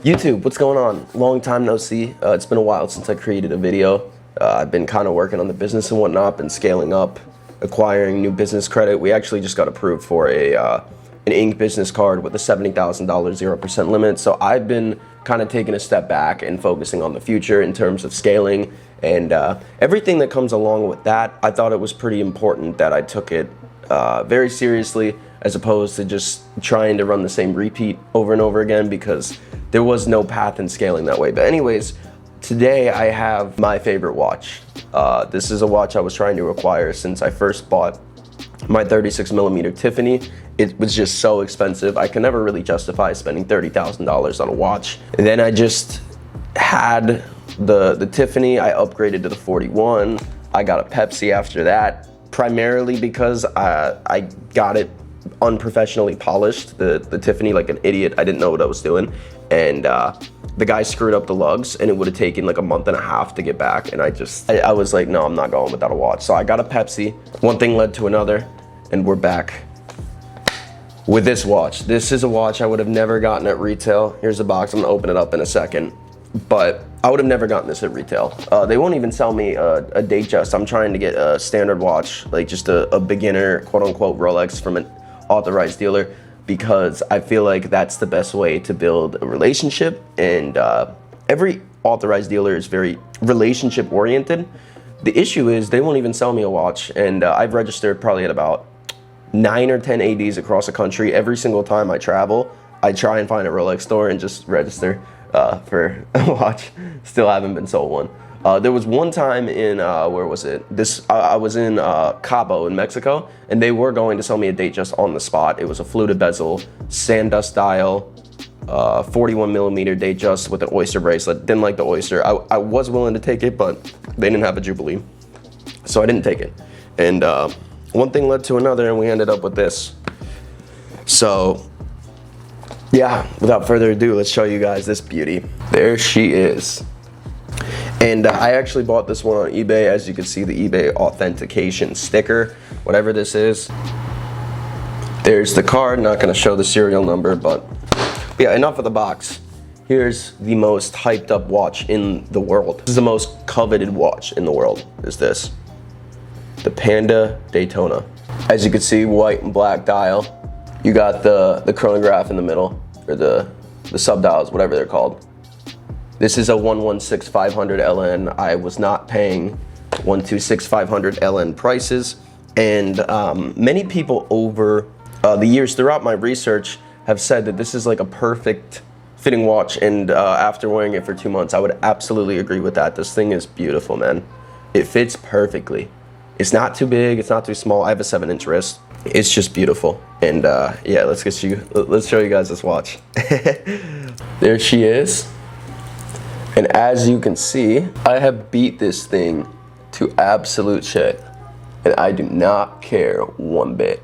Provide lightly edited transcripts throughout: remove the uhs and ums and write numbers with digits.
YouTube, what's going on? Long time no see. It's been a while since I created a video. I've been kind of working on the business and whatnot, been scaling up, acquiring new business credit. We actually just got approved for an Inc. business card with a $70,000 0% limit. So I've been kind of taking a step back and focusing on the future in terms of scaling and everything that comes along with that. I thought it was pretty important that I took it very seriously, as opposed to just trying to run the same repeat over and over again, because there was no path in scaling that way. But anyways, today I have my favorite watch. This is a watch I was trying to acquire since I first bought my 36mm Tiffany. It was just so expensive. I could never really justify spending $30,000 on a watch. And then I just had the Tiffany. I upgraded to the 41. I got a Pepsi after that, primarily because I got it unprofessionally polished, the Tiffany, like an idiot. I didn't know what I was doing, and the guy screwed up the lugs, and it would have taken like a month and a half to get back, and I was like, no, I'm not going without a watch. So I got a Pepsi. One thing led to another, and we're back with this watch. This is a watch I would have never gotten at retail. Here's the box. I'm gonna open it up in a second, but I would have never gotten this at retail. They won't even sell me a Datejust. I'm trying to get a standard watch, like just a beginner, quote unquote, Rolex from an authorized dealer, because I feel like that's the best way to build a relationship. And every authorized dealer is very relationship oriented. The issue is they won't even sell me a watch, and I've registered probably at about 9 or 10 ADs across the country. Every single time I travel, I try and find a Rolex store and just register for a watch. Still haven't been sold one. There was one time in, where was it? I was in Cabo in Mexico, and they were going to sell me a Datejust on the spot. It was a fluted bezel, sand dust dial, 41mm Datejust with an oyster bracelet. Didn't like the oyster. I was willing to take it, but they didn't have a Jubilee, so I didn't take it. And one thing led to another, and we ended up with this. So yeah, without further ado, let's show you guys this beauty. There she is. And I actually bought this one on eBay. As you can see, the eBay authentication sticker, whatever this is. There's the card. Not gonna show the serial number, but yeah, enough of the box. Here's the most hyped up watch in the world. This is the most coveted watch in the world, is this. The Panda Daytona. As you can see, white and black dial. You got the chronograph in the middle, or the subdials, whatever they're called. This is a 116-500 LN. I was not paying 126-500 LN prices. And many people over the years throughout my research have said that this is like a perfect fitting watch. And after wearing it for 2 months, I would absolutely agree with that. This thing is beautiful, man. It fits perfectly. It's not too big, it's not too small. I have a 7-inch wrist. It's just beautiful. And yeah, let's show you guys this watch. There she is. And as you can see, I have beat this thing to absolute shit, and I do not care one bit.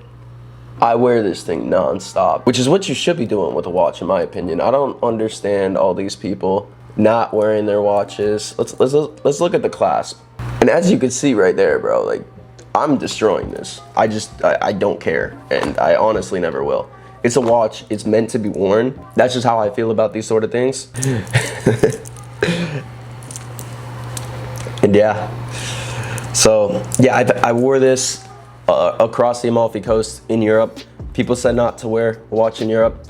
I wear this thing non-stop, which is what you should be doing with a watch, in my opinion. I don't understand all these people not wearing their watches. Let's look at the clasp. And as you can see right there, bro, like, I'm destroying this. I don't care, and I honestly never will. It's a watch, it's meant to be worn. That's just how I feel about these sort of things. And yeah, so yeah, I wore this across the Amalfi Coast in Europe. People said not to wear a watch in Europe,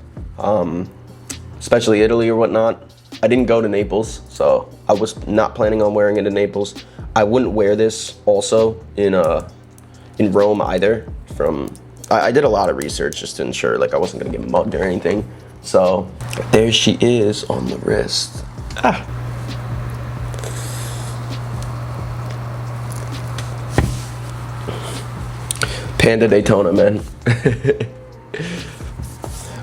especially Italy or whatnot. I didn't go to Naples, so I was not planning on wearing it in Naples. I wouldn't wear this also in Rome either. I did a lot of research just to ensure like I wasn't gonna get mugged or anything. So there she is on the wrist. Panda Daytona, man.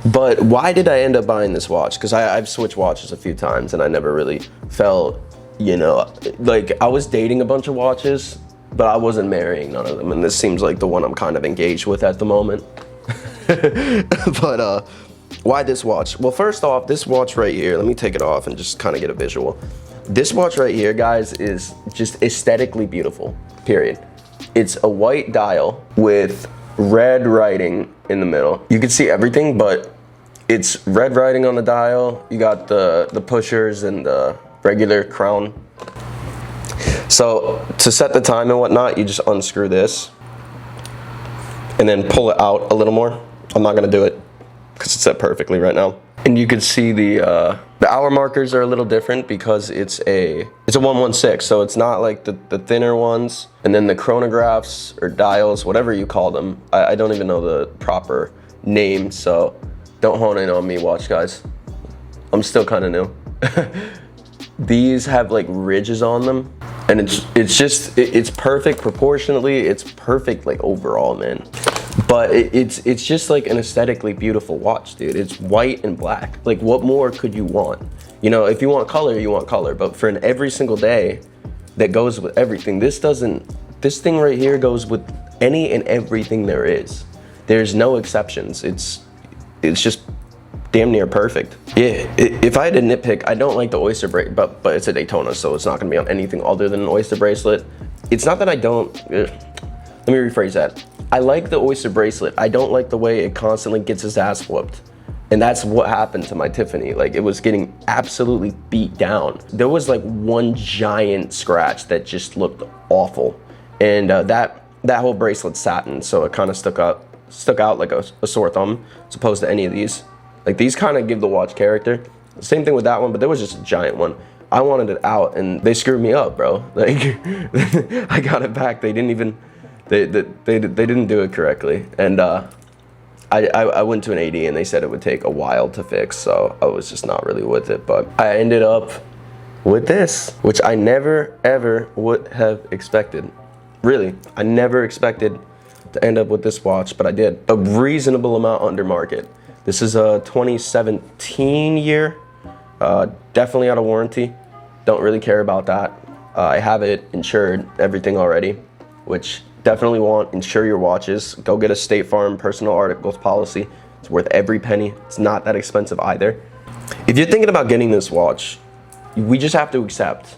But why did I end up buying this watch? Because I've switched watches a few times, and I never really felt, you know, like I was dating a bunch of watches, but I wasn't marrying none of them, and this seems like the one I'm kind of engaged with at the moment. But why this watch? Well, first off, this watch right here, let me take it off and just kind of get a visual. This watch right here, guys, is just aesthetically beautiful, period. It's a white dial with red writing in the middle. You can see everything, but It's red writing on the dial. You got the pushers and the regular crown. So to set the time and whatnot, you just unscrew this and then pull it out a little more. I'm not gonna do it because it's set perfectly right now. And you can see the hour markers are a little different because it's a 116, so it's not like the thinner ones. And then the chronographs or dials, whatever you call them, I don't even know the proper name, so don't hone in on me, watch guys. I'm still kind of new. These have like ridges on them, and it's perfect proportionately. It's perfect like overall, man. But it's just like an aesthetically beautiful watch, dude. It's white and black. Like, what more could you want? You know, if you want color, you want color. But for an every single day that goes with everything, this thing right here goes with any and everything there is. There's no exceptions. It's just damn near perfect. Yeah, if I had to nitpick, I don't like the oyster bracelet, but it's a Daytona, so it's not gonna be on anything other than an oyster bracelet. It's not that I don't, let me rephrase that. I like the oyster bracelet. I don't like the way it constantly gets his ass whooped. And that's what happened to my Tiffany. Like, it was getting absolutely beat down. There was like one giant scratch that just looked awful. And that whole bracelet's satin, so it kind of stuck out like a sore thumb, as opposed to any of these. Like, these kind of give the watch character. Same thing with that one, but there was just a giant one. I wanted it out and they screwed me up, bro. Like, I got it back. They didn't even, they didn't do it correctly. And I went to an AD and they said it would take a while to fix, so I was just not really with it. But I ended up with this, which I never ever would have expected. Really, I never expected to end up with this watch, but I did. A reasonable amount under market. This is a 2017 year, definitely out of warranty. Don't really care about that. I have it insured, everything already, which definitely want insure your watches. Go get a State Farm personal articles policy. It's worth every penny. It's not that expensive either. If you're thinking about getting this watch, we just have to accept,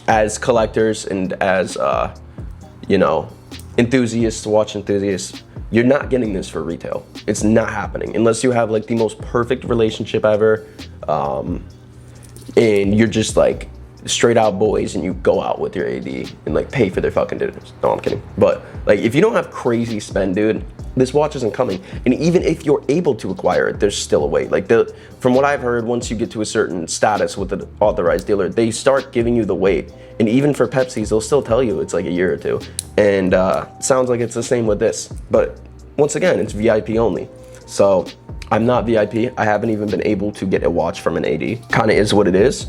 as collectors and as, you know, enthusiasts, watch enthusiasts, you're not getting this for retail. It's not happening unless you have like the most perfect relationship ever, and you're just like straight out boys and you go out with your AD and like pay for their fucking dinners. No, I'm kidding. But like, if you don't have crazy spend, dude, this watch isn't coming. And even if you're able to acquire it, there's still a wait. Like, from what I've heard, once you get to a certain status with an authorized dealer, they start giving you the wait. And even for Pepsi's, they'll still tell you it's like a year or two. And it sounds like it's the same with this. But once again, it's VIP only. So I'm not VIP. I haven't even been able to get a watch from an AD. Kind of is what it is.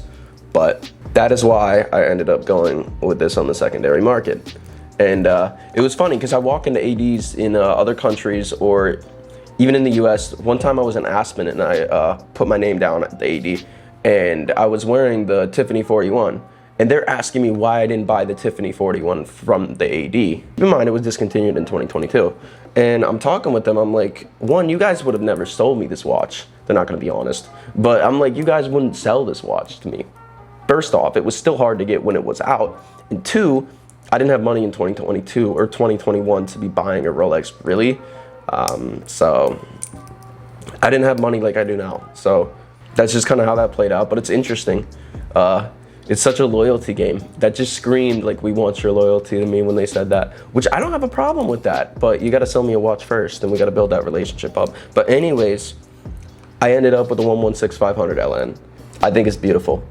But that is why I ended up going with this on the secondary market. And it was funny because I walk into ADs in other countries or even in the US. One time I was in Aspen and I put my name down at the AD and I was wearing the Tiffany 41. And they're asking me why I didn't buy the Tiffany 41 from the AD. Keep in mind, it was discontinued in 2022. And I'm talking with them, I'm like, one, you guys would have never sold me this watch. They're not gonna be honest. But I'm like, you guys wouldn't sell this watch to me. First off, it was still hard to get when it was out. And two, I didn't have money in 2022 or 2021 to be buying a Rolex, really. So I didn't have money like I do now. So that's just kind of how that played out, but it's interesting. It's such a loyalty game. That just screamed like, we want your loyalty to me when they said that, which I don't have a problem with that, but you gotta sell me a watch first and we gotta build that relationship up. But anyways, I ended up with the 116-500 LN. I think it's beautiful.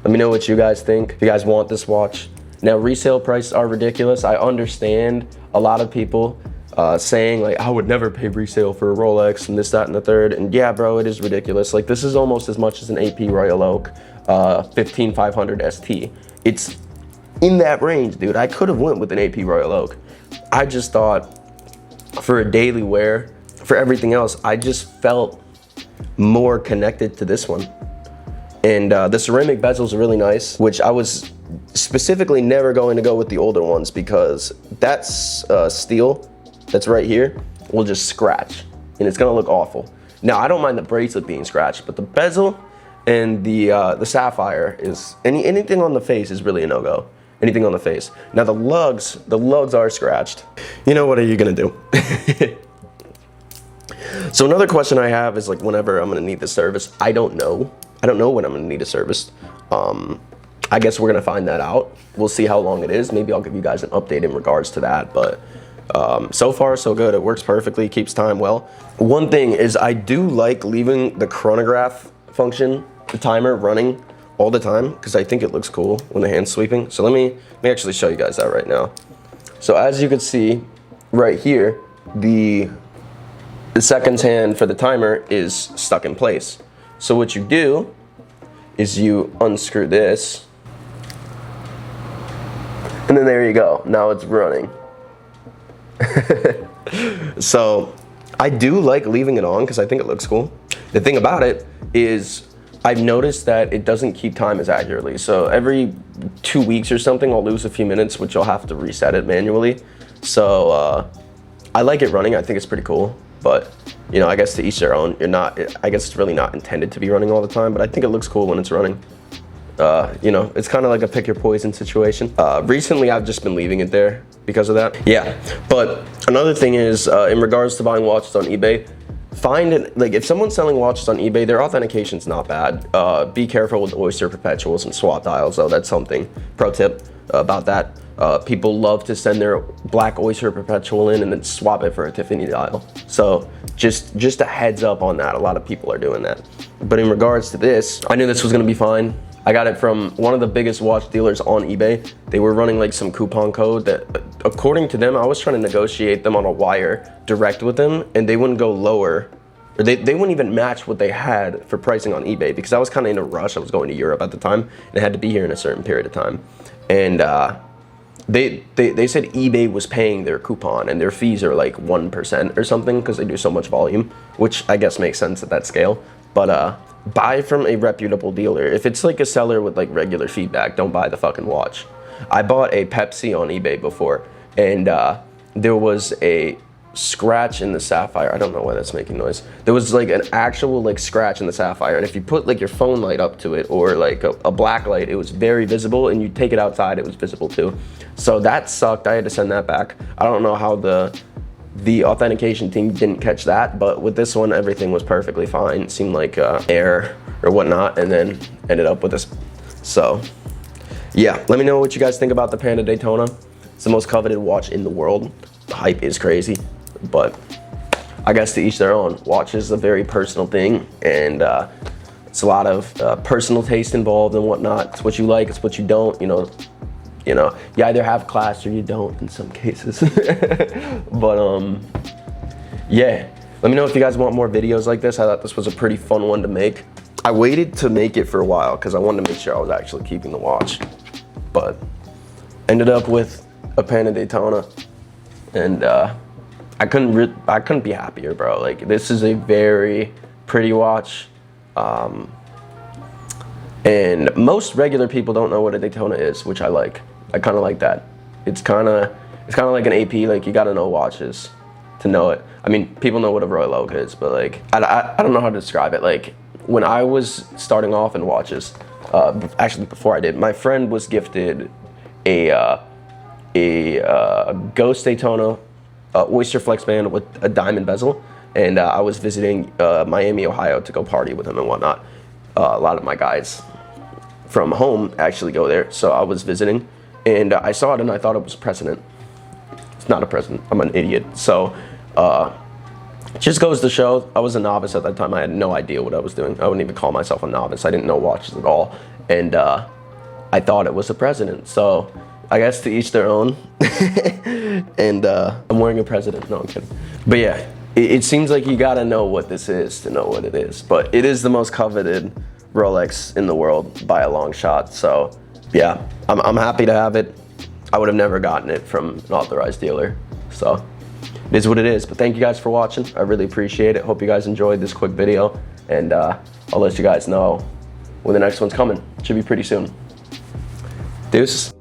Let me know what you guys think. If you guys want this watch. Now, resale prices are ridiculous. I understand a lot of people saying like, I would never pay resale for a Rolex and this, that, and the third. And yeah, bro, it is ridiculous. Like, this is almost as much as an AP Royal Oak 15500 ST. It's in that range, dude. I could have went with an AP Royal Oak. I just thought for a daily wear, for everything else, I just felt more connected to this one. And the ceramic bezels are really nice, which I was specifically never going to go with the older ones because that's steel that's right here will just scratch and it's gonna look awful. Now, I don't mind the bracelet being scratched, but the bezel and the sapphire is, anything on the face is really a no-go. Anything on the face. Now the lugs are scratched. You know, what are you gonna do? So another question I have is like whenever I'm gonna need the service, I don't know when I'm gonna need a service. I guess we're gonna find that out. We'll see how long it is. Maybe I'll give you guys an update in regards to that, but so far so good. It works perfectly, keeps time well. One thing is I do like leaving the chronograph function, the timer, running all the time because I think it looks cool when the hand's sweeping. So let me actually show you guys that right now. So as you can see right here, the seconds hand for the timer is stuck in place. So what you do is you unscrew this, and then there you go. Now it's running. So I do like leaving it on because I think it looks cool. The thing about it is I've noticed that it doesn't keep time as accurately. So every 2 weeks or something, I'll lose a few minutes, which I'll have to reset it manually. So I like it running. I think it's pretty cool. But you know, I guess to each their own. I guess it's really not intended to be running all the time, but I think it looks cool when it's running. You know, it's kind of like a pick your poison situation. Recently, I've just been leaving it there because of that. Yeah, but another thing is, in regards to buying watches on eBay, find it, like if someone's selling watches on eBay, their authentication's not bad. Be careful with Oyster perpetuals and swap dials, though. That's something, pro tip about that. People love to send their black Oyster perpetual in and then swap it for a Tiffany dial. So just a heads up on that. A lot of people are doing that. But in regards to this, I knew this was gonna be fine. I got it from one of the biggest watch dealers on eBay. They were running like some coupon code that, according to them, I was trying to negotiate them on a wire direct with them, and they wouldn't go lower, or they wouldn't even match what they had for pricing on eBay, because I was kind of in a rush. I was going to Europe at the time, and I had to be here in a certain period of time. And they said eBay was paying their coupon, and their fees are like 1% or something because they do so much volume, which I guess makes sense at that scale. But buy from a reputable dealer. If it's like a seller with like regular feedback, don't buy the fucking watch. I bought a Pepsi on eBay before, and there was a scratch in the sapphire. I don't know why that's making noise. There was like an actual like scratch in the sapphire, and if you put like your phone light up to it or like a black light, it was very visible, and you take it outside, it was visible too. So that sucked. I had to send that back. I don't know how the authentication team didn't catch that, but with this one, everything was perfectly fine. It seemed like error or whatnot, and then ended up with this. So yeah, let me know what you guys think about the Panda Daytona. It's the most coveted watch in the world. The hype is crazy, but I guess to each their own. Watch is a very personal thing, and it's a lot of personal taste involved and whatnot. It's what you like, it's what you don't, you know, you either have class or you don't in some cases. But yeah, let me know if you guys want more videos like this. I thought this was a pretty fun one to make. I waited to make it for a while because I wanted to make sure I was actually keeping the watch, but ended up with a Panda Daytona, and I couldn't be happier, bro. Like, this is a very pretty watch, and most regular people don't know what a Daytona is, which I like. I kind of like that. It's kind of like an AP. Like, you gotta know watches to know it. I mean, people know what a Royal Oak is, but like, I don't know how to describe it. Like, when I was starting off in watches, actually before I did, my friend was gifted a Ghost Daytona Oyster Flex band with a diamond bezel, and I was visiting Miami, Ohio to go party with him and whatnot. A lot of my guys from home actually go there, so I was visiting, and I saw it and I thought it was a precedent. It's not a precedent. I'm an idiot. So just goes to show, I was a novice at that time. I had no idea what I was doing. I wouldn't even call myself a novice. I didn't know watches at all, and I thought it was a precedent. So I guess to each their own. And I'm wearing a president. No, I'm kidding. But yeah, it seems like you gotta know what this is to know what it is. But it is the most coveted Rolex in the world by a long shot. So yeah, I'm happy to have it. I would have never gotten it from an authorized dealer. So it is what it is. But thank you guys for watching. I really appreciate it. Hope you guys enjoyed this quick video. And I'll let you guys know when the next one's coming. It should be pretty soon. Deuces.